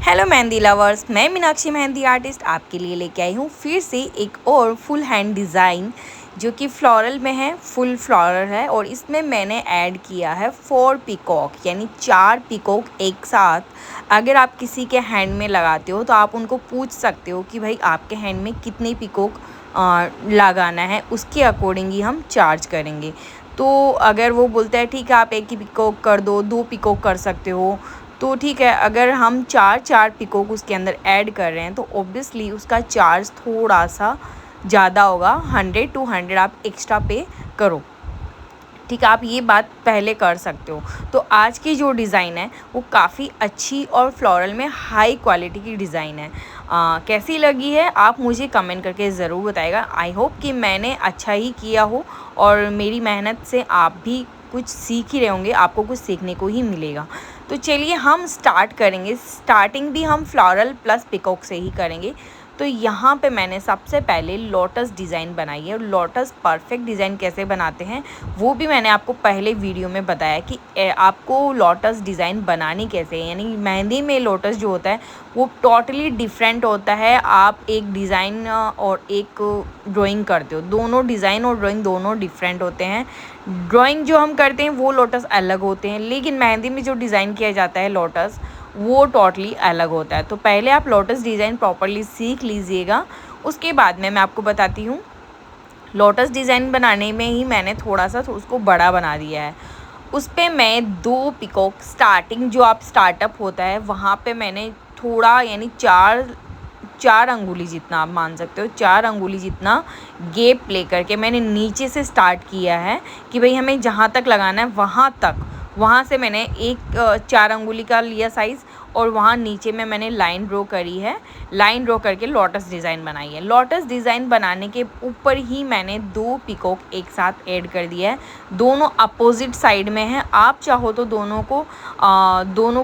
Hello mehndi lovers, मैं Meenakshi mehndi artist आपके लिए लेके आई हूँ फिर से एक और फुल हैंड डिज़ाइन जो कि फ्लोरल में है। फुल फ्लोरल है और इसमें मैंने ऐड किया है 4 पिकॉक, यानी 4 पिकॉक एक साथ। अगर आप किसी के हैंड में लगाते हो तो आप उनको पूछ सकते हो कि भाई आपके हैंड में कितने पिकॉक लगाना है, उसके अकॉर्डिंग ही हम चार्ज करेंगे। तो अगर वो बोलता है ठीक है आप एक ही पिकॉक कर दो, 2 पिकॉक कर सकते हो, तो ठीक है। अगर हम चार पिकोक उसके अंदर ऐड कर रहे हैं तो ऑब्वियसली उसका चार्ज थोड़ा सा ज़्यादा होगा, 100 टू 100 आप एक्स्ट्रा पे करो। ठीक है, आप ये बात पहले कर सकते हो। तो आज की जो डिज़ाइन है वो काफ़ी अच्छी और फ्लोरल में हाई क्वालिटी की डिज़ाइन है। कैसी लगी है आप मुझे कमेंट करके ज़रूर बताएगा। आई होप कि मैंने अच्छा ही किया हो और मेरी मेहनत से आप भी कुछ सीख ही रहे होंगे, आपको कुछ सीखने को ही मिलेगा। तो चलिए हम स्टार्ट करेंगे। स्टार्टिंग भी हम फ्लोरल प्लस पिकॉक से ही करेंगे। तो यहाँ पे मैंने सबसे पहले लोटस डिज़ाइन बनाई है और लोटस परफेक्ट डिज़ाइन कैसे बनाते हैं वो भी मैंने आपको पहले वीडियो में बताया कि आपको लोटस डिज़ाइन बनानी कैसे है। यानी मेहंदी में लोटस जो होता है वो टोटली डिफरेंट होता है। आप एक डिज़ाइन और एक ड्राइंग करते हो, दोनों डिज़ाइन और ड्राइंग दोनों डिफरेंट होते हैं। ड्राइंग जो हम करते हैं वो लोटस अलग होते हैं, लेकिन मेहंदी में जो डिज़ाइन किया जाता है लोटस वो टोटली अलग होता है। तो पहले आप लोटस डिज़ाइन प्रॉपरली सीख लीजिएगा, उसके बाद में मैं आपको बताती हूँ। लोटस डिज़ाइन बनाने में ही मैंने थोड़ा सा उसको बड़ा बना दिया है। उस पर मैं 2 पिकॉक स्टार्टिंग जो आप स्टार्टअप होता है वहाँ पे मैंने थोड़ा यानी चार अंगुली जितना आप मान सकते हो, 4 अंगुली जितना गैप लेकर के मैंने नीचे से स्टार्ट किया है कि भाई हमें जहाँ तक लगाना है वहाँ तक। वहाँ से मैंने एक 4 अंगुली का लिया साइज़ और वहाँ नीचे में मैंने लाइन ड्रॉ करी है। लाइन ड्रॉ करके लोटस डिज़ाइन बनाई है। लोटस डिज़ाइन बनाने के ऊपर ही मैंने 2 पिकॉक एक साथ ऐड कर दिया है। दोनों अपोजिट साइड में हैं। आप चाहो तो दोनों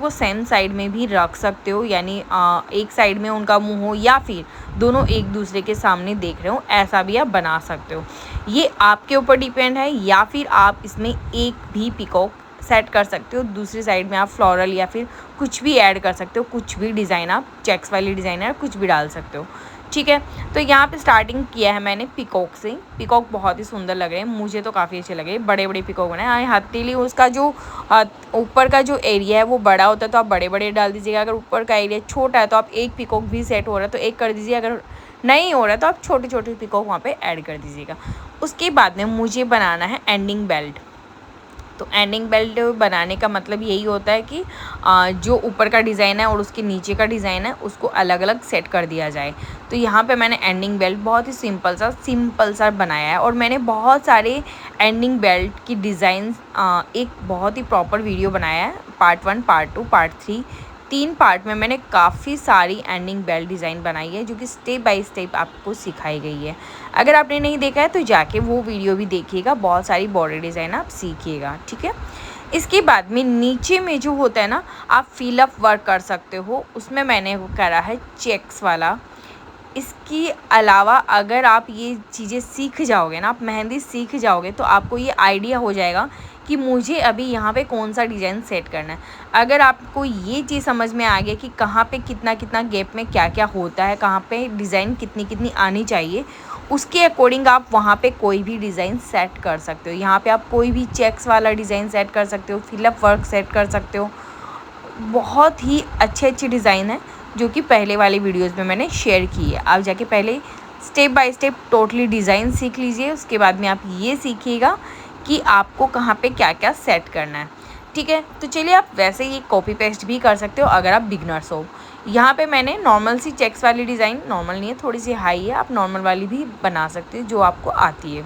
को सेम साइड में भी रख सकते हो, यानी एक साइड में उनका मुंह हो या फिर दोनों एक दूसरे के सामने देख रहे हो, ऐसा भी आप बना सकते हो। ये आपके ऊपर डिपेंड है। या फिर आप इसमें एक भी पिकॉक सेट कर सकते हो, दूसरी साइड में आप फ्लोरल या फिर कुछ भी ऐड कर सकते हो, कुछ भी डिज़ाइन आप चेक्स वाली डिज़ाइन है कुछ भी डाल सकते हो। ठीक है, तो यहाँ पे स्टार्टिंग किया है मैंने पिकॉक से। पिकॉक बहुत ही सुंदर लग रहे हैं, मुझे तो काफ़ी अच्छे लगे। बड़े बड़े पिकॉक बनाए। हथेली उसका जो ऊपर का जो एरिया है वो बड़ा होता है तो आप बड़े बड़े डाल दीजिएगा। अगर ऊपर का एरिया छोटा है तो आप एक पिकॉक भी सेट हो रहा है तो एक कर दीजिए, अगर नहीं हो रहा है तो आप छोटे छोटे पिकॉक वहाँ पे ऐड कर दीजिएगा। उसके बाद में मुझे बनाना है एंडिंग बेल्ट। तो एंडिंग बेल्ट बनाने का मतलब यही होता है कि जो ऊपर का डिज़ाइन है और उसके नीचे का डिज़ाइन है उसको अलग अलग सेट कर दिया जाए। तो यहाँ पे मैंने एंडिंग बेल्ट बहुत ही सिंपल सा बनाया है और मैंने बहुत सारे एंडिंग बेल्ट की डिज़ाइन एक बहुत ही प्रॉपर वीडियो बनाया है। पार्ट 1, पार्ट 2, पार्ट 3, 3 पार्ट में मैंने काफ़ी सारी एंडिंग बेल्ट डिज़ाइन बनाई है जो कि स्टेप बाय स्टेप आपको सिखाई गई है। अगर आपने नहीं देखा है तो जाके वो वीडियो भी देखिएगा, बहुत सारी बॉर्डर डिज़ाइन आप सीखिएगा। ठीक है, इसके बाद में नीचे में जो होता है ना आप फिलअप वर्क कर सकते हो, उसमें मैंने वो करा है चेक्स वाला। इसके अलावा अगर आप ये चीज़ें सीख जाओगे ना, आप मेहंदी सीख जाओगे तो आपको ये आइडिया हो जाएगा कि मुझे अभी यहाँ पे कौन सा डिज़ाइन सेट करना है। अगर आपको ये चीज़ समझ में आ गया कि कहाँ पे कितना कितना गैप में क्या क्या होता है, कहाँ पे डिज़ाइन कितनी कितनी आनी चाहिए, उसके अकॉर्डिंग आप वहाँ पे कोई भी डिज़ाइन सेट कर सकते हो। यहाँ पे आप कोई भी चेक्स वाला डिज़ाइन सेट कर सकते हो, फिलअप वर्क सेट कर सकते हो। बहुत ही अच्छी डिज़ाइन है जो कि पहले वाले वीडियोज़ में मैंने शेयर की है। आप जाके पहले step by step totally design सीख लीजिए, उसके बाद में आप ये सीखिएगा कि आपको कहाँ पे क्या क्या सेट करना है। ठीक है, तो चलिए आप वैसे ही कॉपी पेस्ट भी कर सकते हो अगर आप बिगनर्स हो। यहाँ पे मैंने नॉर्मल सी चेक्स वाली डिज़ाइन, नॉर्मल नहीं है थोड़ी सी हाई है, आप नॉर्मल वाली भी बना सकते हो जो आपको आती है।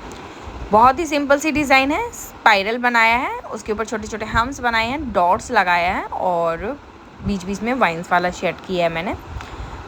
बहुत ही सिंपल सी डिज़ाइन है। स्पाइरल बनाया है, उसके ऊपर छोटे छोटे हम्स बनाए हैं, डॉट्स लगाया है और बीच बीच में वाइन्स वाला शेड किया है मैंने।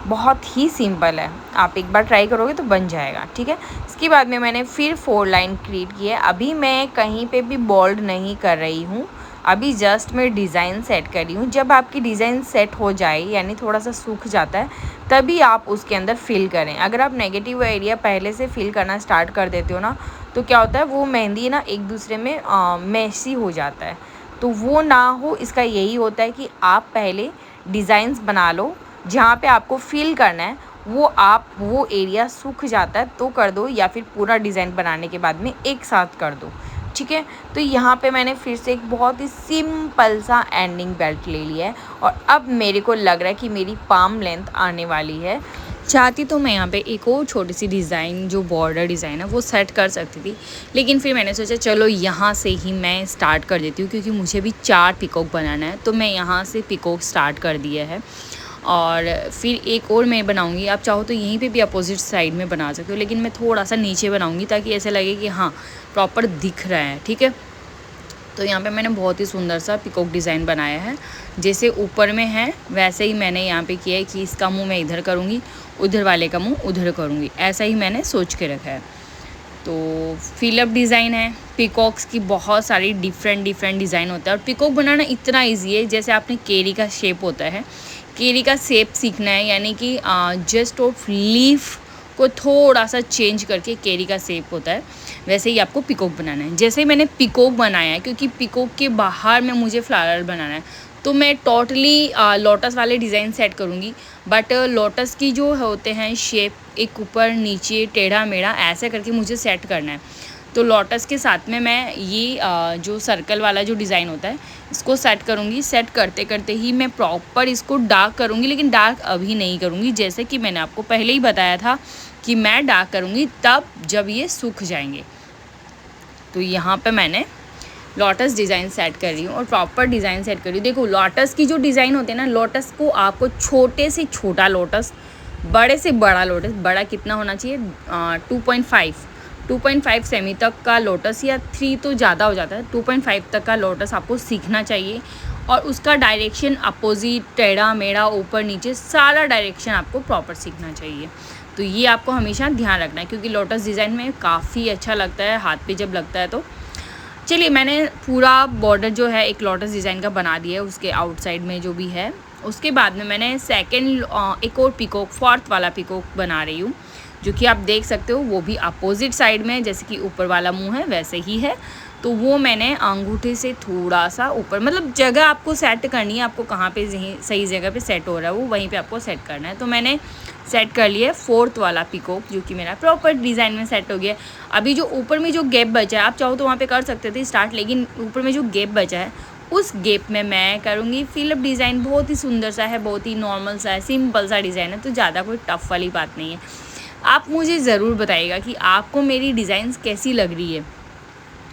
बहुत ही सिंपल है, आप एक बार ट्राई करोगे तो बन जाएगा। ठीक है, इसके बाद में मैंने फिर 4 लाइन क्रिएट की है। अभी मैं कहीं पे भी बोल्ड नहीं कर रही हूँ, अभी जस्ट मैं डिज़ाइन सेट कर रही हूँ। जब आपकी डिज़ाइन सेट हो जाए यानी थोड़ा सा सूख जाता है तभी आप उसके अंदर फिल करें। अगर आप नेगेटिव एरिया पहले से फिल करना स्टार्ट कर देते हो ना तो क्या होता है वो मेहंदी ना एक दूसरे में मैसी हो जाता है। तो वो ना हो, इसका यही होता है कि आप पहले डिज़ाइंस बना लो, जहाँ पे आपको फिल करना है वो एरिया सूख जाता है तो कर दो, या फिर पूरा डिज़ाइन बनाने के बाद में एक साथ कर दो, ठीक है। तो यहाँ पे मैंने फिर से एक बहुत ही सिंपल सा एंडिंग बेल्ट ले लिया है और अब मेरे को लग रहा है कि मेरी पाम लेंथ आने वाली है। चाहती तो मैं यहाँ पे एक और छोटी सी डिज़ाइन जो बॉर्डर डिज़ाइन है वो सेट कर सकती थी, लेकिन फिर मैंने सोचा चलो यहाँ से ही मैं स्टार्ट कर देती हूँ, क्योंकि मुझे भी 4 पिकॉक बनाना है। तो मैं यहाँ से पिकॉक स्टार्ट कर दिया है और फिर एक और मैं बनाऊंगी। आप चाहो तो यहीं पे भी अपोजिट साइड में बना सकते हो, लेकिन मैं थोड़ा सा नीचे बनाऊंगी ताकि ऐसे लगे कि हाँ प्रॉपर दिख रहा है, ठीक है। तो यहाँ पे मैंने बहुत ही सुंदर सा पिकॉक डिज़ाइन बनाया है, जैसे ऊपर में है वैसे ही मैंने यहाँ पे किया है कि इसका मुंह मैं इधर करूँगी, उधर वाले का मुंह उधर करूँगी, ऐसा ही मैंने सोच के रखा है। तो फिलअप डिज़ाइन है। पिकॉक्स की बहुत सारी डिफरेंट डिज़ाइन होता है और पिकॉक बनाना इतना ईजी है, जैसे आपने केरी का शेप होता है, केरी का शेप सीखना है, यानी कि जस्ट ऑफ लीफ को थोड़ा सा चेंज करके केरी का शेप होता है, वैसे ही आपको पिकॉक बनाना है। जैसे मैंने पिकॉक बनाया है, क्योंकि पिकॉक के बाहर में मुझे फ्लावर बनाना है, तो मैं टोटली लोटस वाले डिज़ाइन सेट करूँगी। बट लोटस की जो होते हैं शेप, एक ऊपर नीचे टेढ़ा मेढ़ा ऐसे करके मुझे सेट करना है। तो लोटस के साथ में मैं ये जो सर्कल वाला जो डिज़ाइन होता है इसको सेट करूँगी। सेट करते करते ही मैं प्रॉपर इसको डार्क करूँगी, लेकिन डार्क अभी नहीं करूँगी, जैसे कि मैंने आपको पहले ही बताया था कि मैं डार्क करूँगी तब जब ये सूख जाएंगे। तो यहाँ पे मैंने लोटस डिज़ाइन सेट कर रही हूँ और प्रॉपर डिज़ाइन सेट कर रही हूँ। देखो लोटस की जो डिज़ाइन होती है ना, लोटस को आपको छोटे से छोटा लोटस, बड़े से बड़ा लोटस, बड़ा कितना होना चाहिए 2.5 सेमी तक का लोटस, या 3 तो ज़्यादा हो जाता है, 2.5 तक का लोटस आपको सीखना चाहिए। और उसका डायरेक्शन अपोजिट, टेढ़ा मेढ़ा, ऊपर नीचे, सारा डायरेक्शन आपको प्रॉपर सीखना चाहिए। तो ये आपको हमेशा ध्यान रखना है, क्योंकि लोटस डिज़ाइन में काफ़ी अच्छा लगता है हाथ पे जब लगता है। तो चलिए मैंने पूरा बॉर्डर जो है एक लोटस डिज़ाइन का बना दिया है, उसके आउटसाइड में जो भी है। उसके बाद में मैंने सेकंड एक और पिकॉक, 4th वाला पिकॉक बना रही हूँ, जो कि आप देख सकते हो वो भी अपोजिट साइड में, जैसे कि ऊपर वाला मुंह है वैसे ही है। तो वो मैंने अंगूठे से थोड़ा सा ऊपर, मतलब जगह आपको सेट करनी है, आपको कहाँ पे सही जगह पे सेट हो रहा है वो वहीं पे आपको सेट करना है। तो मैंने सेट कर लिया 4th वाला पिकॉक, जो कि मेरा प्रॉपर डिज़ाइन में सेट हो गया। अभी जो ऊपर में जो गैप बचा है, आप चाहो तो वहाँ पे कर सकते थे स्टार्ट, लेकिन ऊपर में जो गैप बचा है उस गैप में मैं करूँगी फिलअप डिज़ाइन। बहुत ही सुंदर सा है, बहुत ही नॉर्मल सा है, सिंपल सा डिज़ाइन है, तो ज़्यादा कोई टफ वाली बात नहीं है। आप मुझे ज़रूर बताइएगा कि आपको मेरी डिज़ाइंस कैसी लग रही है।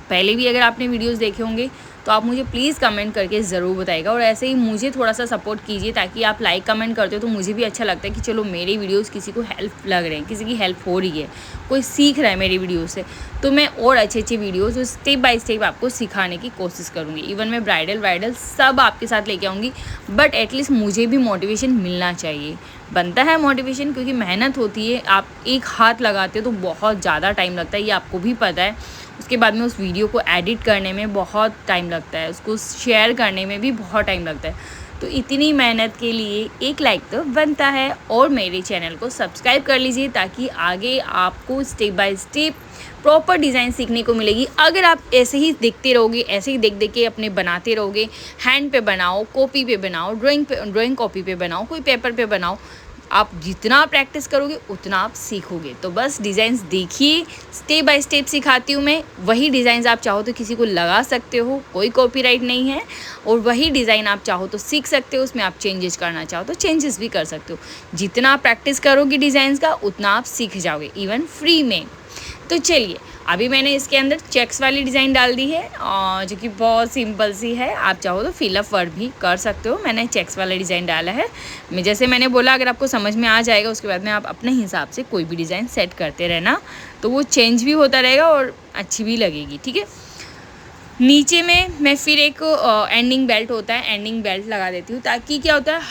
पहले भी अगर आपने वीडियोस देखे होंगे तो आप मुझे प्लीज़ कमेंट करके ज़रूर बताइएगा, और ऐसे ही मुझे थोड़ा सा सपोर्ट कीजिए, ताकि आप लाइक कमेंट करते हो तो मुझे भी अच्छा लगता है कि चलो मेरे वीडियोस किसी को हेल्प लग रहे हैं, किसी की हेल्प हो रही है, कोई सीख रहा है मेरी वीडियो से। तो मैं और अच्छे वीडियोज़ स्टेप बाय स्टेप आपको सिखाने की कोशिश करूँगी। इवन मैं ब्राइडल सब आपके साथ लेके आऊँगी, बट एटलीस्ट मुझे भी मोटिवेशन मिलना चाहिए, बनता है मोटिवेशन, क्योंकि मेहनत होती है। आप एक हाथ लगाते हो तो बहुत ज़्यादा टाइम लगता है, ये आपको भी पता है। उसके बाद में उस वीडियो को एडिट करने में बहुत टाइम लगता है, उसको शेयर करने में भी बहुत टाइम लगता है। तो इतनी मेहनत के लिए एक लाइक तो बनता है, और मेरे चैनल को सब्सक्राइब कर लीजिए, ताकि आगे आपको step by step proper design सीखने को मिलेगी। अगर आप ऐसे ही देखते रहोगे, ऐसे ही देख के अपने बनाते रहोगे, हैंड पे बनाओ, कॉपी पे बनाओ, ड्राइंग कॉपी पे बनाओ, कोई पेपर पे बनाओ, आप जितना प्रैक्टिस करोगे उतना आप सीखोगे। तो बस डिज़ाइंस देखिए, स्टेप बाय स्टेप सिखाती हूँ मैं। वही डिज़ाइंस आप चाहो तो किसी को लगा सकते हो, कोई कॉपीराइट नहीं है, और वही डिज़ाइन आप चाहो तो सीख सकते हो, उसमें आप चेंजेस करना चाहो तो चेंजेस भी कर सकते हो। जितना आप प्रैक्टिस करोगे डिज़ाइंस का उतना आप सीख जाओगे, इवन फ्री में। तो चलिए अभी मैंने इसके अंदर चेक्स वाली डिज़ाइन डाल दी है, जो कि बहुत सिंपल सी है। आप चाहो तो फिलअप वर्क भी कर सकते हो। मैंने चेक्स वाला डिज़ाइन डाला है। जैसे मैंने बोला, अगर आपको समझ में आ जाएगा उसके बाद में आप अपने हिसाब से कोई भी डिज़ाइन सेट करते रहना, तो वो चेंज भी होता रहेगा और अच्छी भी लगेगी, ठीक है। नीचे में मैं फिर एक एंडिंग बेल्ट होता है, एंडिंग बेल्ट लगा देती हूँ, ताकि क्या होता है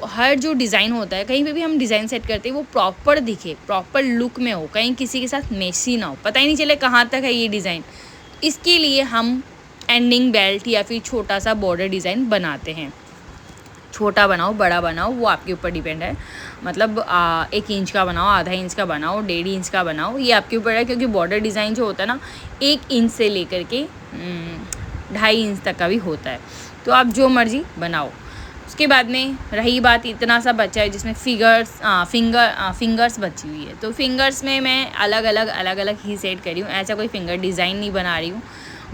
हर जो डिज़ाइन होता है, कहीं पे भी हम डिज़ाइन सेट करते हैं वो प्रॉपर दिखे, प्रॉपर लुक में हो, कहीं किसी के साथ मेसी ना हो, पता ही नहीं चले कहाँ तक है ये डिज़ाइन। इसके लिए हम एंडिंग बेल्ट या फिर छोटा सा बॉर्डर डिज़ाइन बनाते हैं। छोटा बनाओ, बड़ा बनाओ, वो आपके ऊपर डिपेंड है। मतलब 1 इंच का बनाओ, आधा इंच का बनाओ, 1.5 इंच का बनाओ, ये आपके ऊपर है। क्योंकि बॉर्डर डिज़ाइन जो होता है ना, 1 इंच से लेकर के 2.5 इंच तक का भी होता है, तो आप जो मर्ज़ी बनाओ। उसके बाद में रही बात, इतना सा बचा है जिसमें फिंगर्स बची हुई है। तो फिंगर्स में मैं अलग अलग ही सेट करी हूँ, ऐसा कोई फिंगर डिज़ाइन नहीं बना रही हूँ।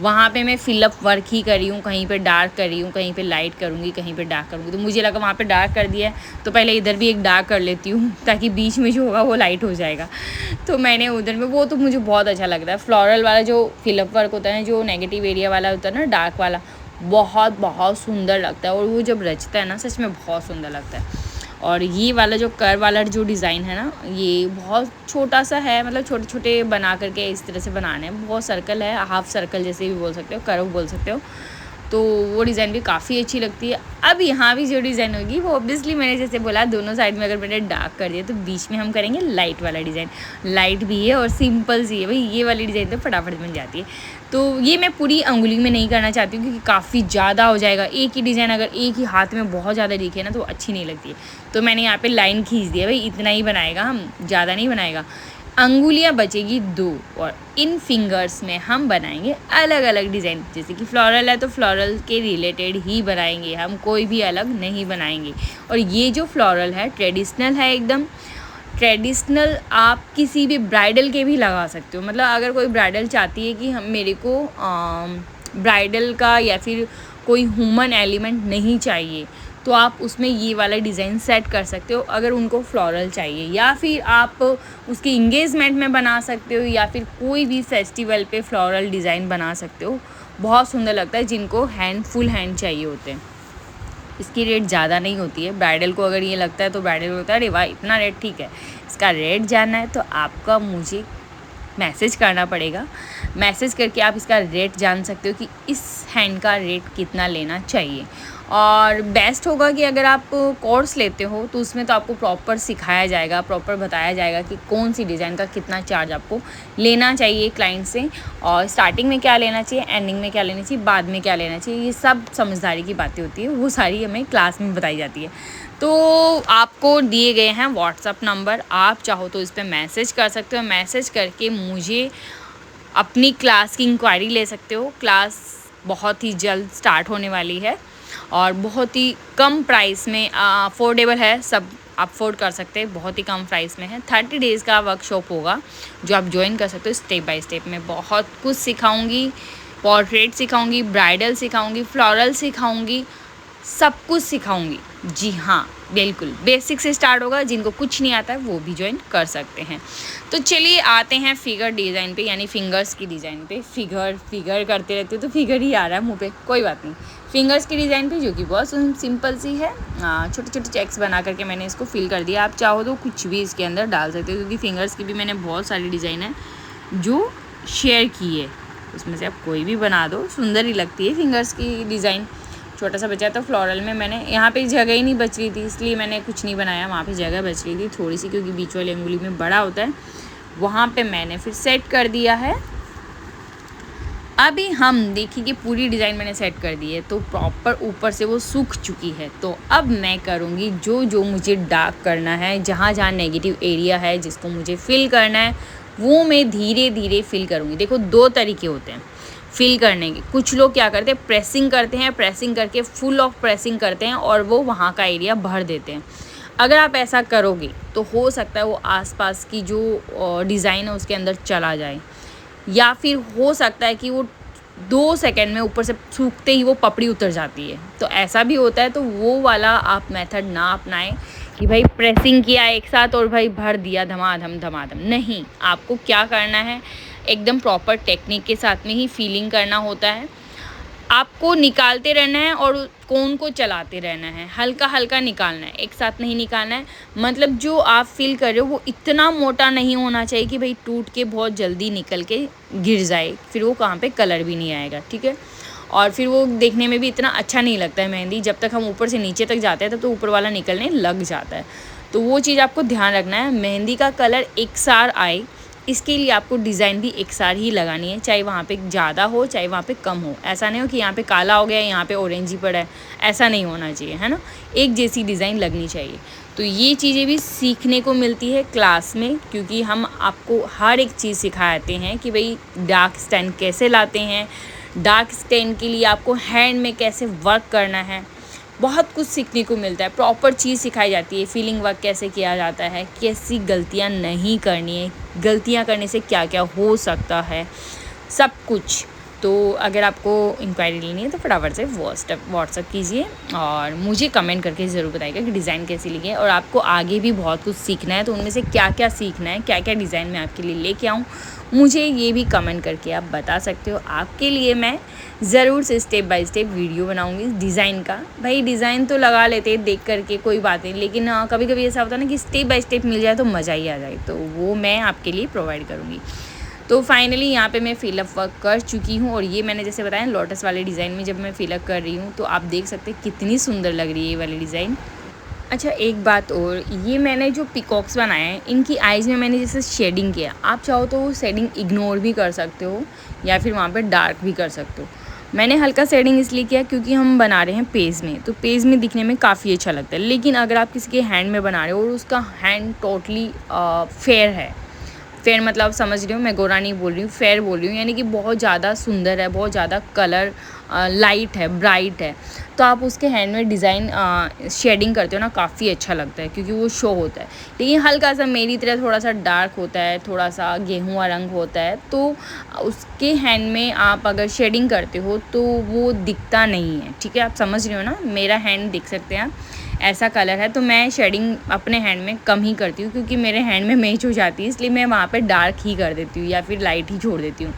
वहाँ पे मैं फिलअप वर्क ही कर रही हूँ, कहीं पे डार्क कर रही हूँ, कहीं पे लाइट करूँगी, कहीं पे डार्क करूँगी। तो मुझे लगा वहाँ पे डार्क कर दिया है तो पहले इधर भी एक डार्क कर लेती हूँ ताकि बीच में जो होगा वो लाइट हो जाएगा। तो मैंने उधर में वो तो मुझे बहुत अच्छा लगता है। फ्लोरल वाला जो फिलअप वर्क होता है, जो नेगेटिव एरिया वाला होता है ना, डार्क वाला, बहुत सुंदर लगता है। और वो जब रचता है ना, सच में बहुत सुंदर लगता है। और ये वाला जो कर्व वाला जो डिज़ाइन है ना, ये बहुत छोटा सा है, मतलब छोटे छोटे बना करके इस तरह से बनाने हैं। बहुत सर्कल है, हाफ सर्कल जैसे भी बोल सकते हो, कर्व बोल सकते हो। तो वो डिज़ाइन भी काफ़ी अच्छी लगती है। अब यहाँ भी जो डिज़ाइन होगी वो ऑब्वियसली मैंने जैसे बोला, दोनों साइड में अगर मैंने डार्क कर दिया तो बीच में हम करेंगे लाइट वाला डिज़ाइन। लाइट भी है और सिंपल सी है भाई, ये वाली डिज़ाइन तो फटाफट बन जाती है। तो ये मैं पूरी अंगुली में नहीं करना चाहती हूँ क्योंकि काफ़ी ज़्यादा हो जाएगा। एक ही डिज़ाइन अगर एक ही हाथ में बहुत ज़्यादा दिखे ना तो अच्छी नहीं लगती है। तो मैंने यहाँ पे लाइन खींच दिया, भाई इतना ही बनाएगा, हम ज़्यादा नहीं बनाएगा। अंगुलियाँ बचेगी 2 और इन फिंगर्स में हम बनाएंगे अलग अलग डिज़ाइन। जैसे कि फ्लोरल है तो फ्लोरल के रिलेटेड ही बनाएंगे हम, कोई भी अलग नहीं बनाएंगे। और ये जो फ्लोरल है ट्रेडिशनल है, एकदम ट्रेडिशनल। आप किसी भी ब्राइडल के भी लगा सकते हो। मतलब अगर कोई ब्राइडल चाहती है कि हम मेरे को ब्राइडल का या फिर कोई ह्यूमन एलिमेंट नहीं चाहिए, तो आप उसमें ये वाला डिज़ाइन सेट कर सकते हो अगर उनको फ्लोरल चाहिए। या फिर आप उसके इंगेजमेंट में बना सकते हो, या फिर कोई भी फेस्टिवल पे फ्लोरल डिज़ाइन बना सकते हो। बहुत सुंदर लगता है जिनको फुल हैंड चाहिए होते हैं। इसकी रेट ज़्यादा नहीं होती है। ब्राइडल को अगर ये लगता है तो ब्राइडल को लगता है अरे वाह इतना रेट ठीक है। इसका रेट जानना है तो आपका मुझे मैसेज करना पड़ेगा। मैसेज करके आप इसका रेट जान सकते हो कि इस हैंड का रेट कितना लेना चाहिए। और बेस्ट होगा कि अगर आप कोर्स लेते हो तो उसमें तो आपको प्रॉपर सिखाया जाएगा, प्रॉपर बताया जाएगा कि कौन सी डिज़ाइन का कितना चार्ज आपको लेना चाहिए क्लाइंट से, और स्टार्टिंग में क्या लेना चाहिए, एंडिंग में क्या लेना चाहिए, बाद में क्या लेना चाहिए। ये सब समझदारी की बातें होती है, वो सारी हमें क्लास में बताई जाती है। तो आपको दिए गए हैं व्हाट्सअप नंबर, आप चाहो तो इस पर मैसेज कर सकते हो। मैसेज करके मुझे अपनी क्लास की इंक्वायरी ले सकते हो। क्लास बहुत ही जल्द स्टार्ट होने वाली है और बहुत ही कम प्राइस में अफोर्डेबल है, सब अफोर्ड कर सकते हैं, बहुत ही कम प्राइस में है। 30 डेज़ का वर्कशॉप होगा जो आप ज्वाइन कर सकते हो। स्टेप बाय स्टेप में बहुत कुछ सिखाऊंगी, पोर्ट्रेट सिखाऊंगी, ब्राइडल सिखाऊंगी, फ्लोरल सिखाऊंगी, सब कुछ सिखाऊंगी। जी हाँ, बिल्कुल बेसिक से स्टार्ट होगा। जिनको कुछ नहीं आता है वो भी ज्वाइन कर सकते हैं। तो चलिए आते हैं फिगर डिज़ाइन पे, यानी फिंगर्स की डिज़ाइन पे। फिगर करते रहते हो तो फिगर ही आ रहा है मुंह पे, कोई बात नहीं। फिंगर्स की डिज़ाइन पे जो कि बहुत सिंपल सी है, छोटे छोटे चेक्स बना करके मैंने इसको फिल कर दिया। आप चाहो तो कुछ भी इसके अंदर डाल सकते हो क्योंकि फिंगर्स की भी मैंने बहुत सारी डिज़ाइन है जो शेयर की है, उसमें से आप कोई भी बना दो, सुंदर ही लगती है फिंगर्स की डिज़ाइन। छोटा सा बचा था फ्लोरल में, मैंने यहाँ पे जगह ही नहीं बच रही थी इसलिए मैंने कुछ नहीं बनाया। वहाँ पे जगह बच रही थी थोड़ी सी क्योंकि बीच वाली अंगुली में बड़ा होता है, वहाँ पे मैंने फिर सेट कर दिया है। अभी हम देखिए कि पूरी डिज़ाइन मैंने सेट कर दी है तो प्रॉपर ऊपर से वो सूख चुकी है। तो अब मैं करूँगी जो जो मुझे डार्क करना है, जहाँ जहाँ नेगेटिव एरिया है जिसको मुझे फिल करना है वो मैं धीरे धीरे फिल करूँगी। देखो 2 तरीके होते हैं फिल करने के। कुछ लोग क्या करते हैं, प्रेसिंग करते हैं, प्रेसिंग करके फुल ऑफ प्रेसिंग करते हैं और वो वहाँ का एरिया भर देते हैं। अगर आप ऐसा करोगे तो हो सकता है वो आसपास की जो डिज़ाइन है उसके अंदर चला जाए, या फिर हो सकता है कि वो 2 सेकंड में ऊपर से सूखते ही वो पपड़ी उतर जाती है। तो ऐसा भी होता है, तो वो वाला आप मेथड ना अपनाएं कि भाई प्रेसिंग किया एक साथ और भाई भर दिया धमाधम। नहीं, आपको क्या करना है, एकदम प्रॉपर टेक्निक के साथ में ही फीलिंग करना होता है। आपको निकालते रहना है और कोन को चलाते रहना है, हल्का हल्का निकालना है, एक साथ नहीं निकालना है। मतलब जो आप फील कर रहे हो वो इतना मोटा नहीं होना चाहिए कि भाई टूट के बहुत जल्दी निकल के गिर जाए, फिर वो कहाँ पे कलर भी नहीं आएगा, ठीक है। और फिर वो देखने में भी इतना अच्छा नहीं लगता है मेहंदी। जब तक हम ऊपर से नीचे तक जाते हैं तब तो ऊपर वाला निकलने लग जाता है। तो वो चीज़ आपको ध्यान रखना है, मेहंदी का कलर एक सार आए इसके लिए आपको डिज़ाइन भी एक सार ही लगानी है, चाहे वहाँ पे ज़्यादा हो चाहे वहाँ पे कम हो। ऐसा नहीं हो कि यहाँ पे काला हो गया यहाँ पे ऑरेंज ही पड़ा है, ऐसा नहीं होना चाहिए, है ना। एक जैसी डिज़ाइन लगनी चाहिए। तो ये चीज़ें भी सीखने को मिलती है क्लास में, क्योंकि हम आपको हर एक चीज़ सिखाते हैं कि भाई डार्क स्टैंड कैसे लाते हैं, डार्क स्टैंड के लिए आपको हैंड में कैसे वर्क करना है, बहुत कुछ सीखने को मिलता है, प्रॉपर चीज़ सिखाई जाती है, फीलिंग वर्क कैसे किया जाता है, कैसी गलतियाँ नहीं करनी है, गलतियाँ करने से क्या क्या हो सकता है, सब कुछ। तो अगर आपको इंक्वायरी लेनी है तो फटाफट से व्हाट्सअप कीजिए और मुझे कमेंट करके ज़रूर बताइएगा कि डिज़ाइन कैसी लगी है और आपको आगे भी बहुत कुछ सीखना है, तो उनमें से क्या क्या सीखना है, क्या क्या डिज़ाइन मैं आपके लिए लेके आऊँ, मुझे ये भी कमेंट करके आप बता सकते हो। आपके लिए मैं ज़रूर से स्टेप बाय स्टेप वीडियो बनाऊंगी डिज़ाइन का। भाई डिज़ाइन तो लगा लेते हैं देख करके, कोई बात नहीं, लेकिन कभी कभी ऐसा होता है ना कि स्टेप बाय स्टेप मिल जाए तो मज़ा ही आ जाए, तो वो मैं आपके लिए प्रोवाइड करूँगी। तो फाइनली यहाँ पे मैं फिलअप वर्क कर चुकी हूँ और ये मैंने जैसे बताया लोटस वाले डिज़ाइन में जब मैं फिलअप कर रही हूँ तो आप देख सकते हैं कितनी सुंदर लग रही है ये वाली डिज़ाइन। अच्छा एक बात और, ये मैंने जो पिकॉक्स बनाए हैं इनकी आइज़ में मैंने जैसे शेडिंग किया, आप चाहो तो वो शेडिंग इग्नोर भी कर सकते हो या फिर वहाँ पे डार्क भी कर सकते हो। मैंने हल्का शेडिंग इसलिए किया क्योंकि हम बना रहे हैं पेज में, तो पेज में दिखने में काफ़ी अच्छा लगता है। लेकिन अगर आप किसी के हैंड में बना रहे हो और उसका हैंड टोटली फेयर है, फेयर मतलब समझ रही हूँ, मैं गोरा नहीं बोल रही हूँ, फेयर बोल रही हूँ, यानी कि बहुत ज़्यादा सुंदर है, बहुत ज़्यादा कलर लाइट है, ब्राइट है, तो आप उसके हैंड में डिज़ाइन शेडिंग करते हो ना, काफ़ी अच्छा लगता है क्योंकि वो शो होता है। लेकिन हल्का सा मेरी तरह थोड़ा सा डार्क होता है, थोड़ा सा गेहुआ रंग होता है, तो उसके हैंड में आप अगर शेडिंग करते हो तो वो दिखता नहीं है। ठीक है, आप समझ रहे हो ना, मेरा हैंड देख सकते हैं आप, ऐसा कलर है, तो मैं शेडिंग अपने हैंड में कम ही करती हूँ क्योंकि मेरे हैंड में मैच हो जाती है, इसलिए मैं वहाँ पे डार्क ही कर देती हूँ या फिर लाइट ही छोड़ देती हूँ।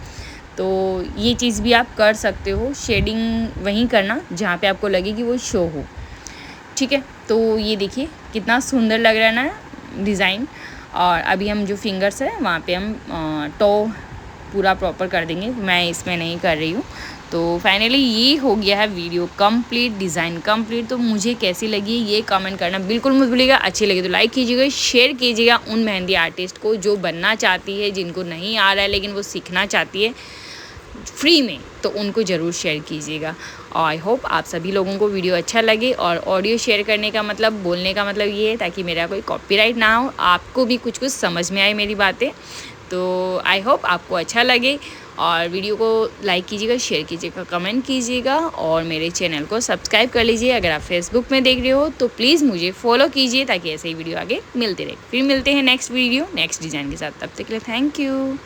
तो ये चीज़ भी आप कर सकते हो, शेडिंग वहीं करना जहाँ पे आपको लगे कि वो शो हो। ठीक है, तो ये देखिए कितना सुंदर लग रहा है ना डिज़ाइन। और अभी हम जो फिंगर्स है वहाँ पे हम टो पूरा प्रॉपर कर देंगे, मैं इसमें नहीं कर रही हूँ। तो फाइनली ये हो गया है वीडियो कंप्लीट, डिज़ाइन कंप्लीट। तो मुझे कैसी लगी ये कमेंट करना बिल्कुल मत भूलिएगा। अच्छी लगी तो लाइक कीजिएगा, शेयर कीजिएगा उन मेहंदी आर्टिस्ट को जो बनना चाहती है, जिनको नहीं आ रहा है लेकिन वो सीखना चाहती है फ्री में, तो उनको ज़रूर शेयर कीजिएगा। और आई होप आप सभी लोगों को वीडियो अच्छा लगे। और ऑडियो शेयर करने का मतलब, बोलने का मतलब ये है ताकि मेरा कोई कॉपीराइट ना हो, आपको भी कुछ कुछ समझ में आए मेरी बातें। तो आई होप आपको अच्छा लगे और वीडियो को लाइक कीजिएगा, शेयर कीजिएगा, कमेंट कीजिएगा और मेरे चैनल को सब्सक्राइब कर लीजिए। अगर आप फेसबुक में देख रहे हो तो प्लीज़ मुझे फॉलो कीजिए ताकि ऐसे ही वीडियो आगे मिलते रहे। फिर मिलते हैं नेक्स्ट वीडियो नेक्स्ट डिज़ाइन के साथ, तब तक के लिए थैंक यू।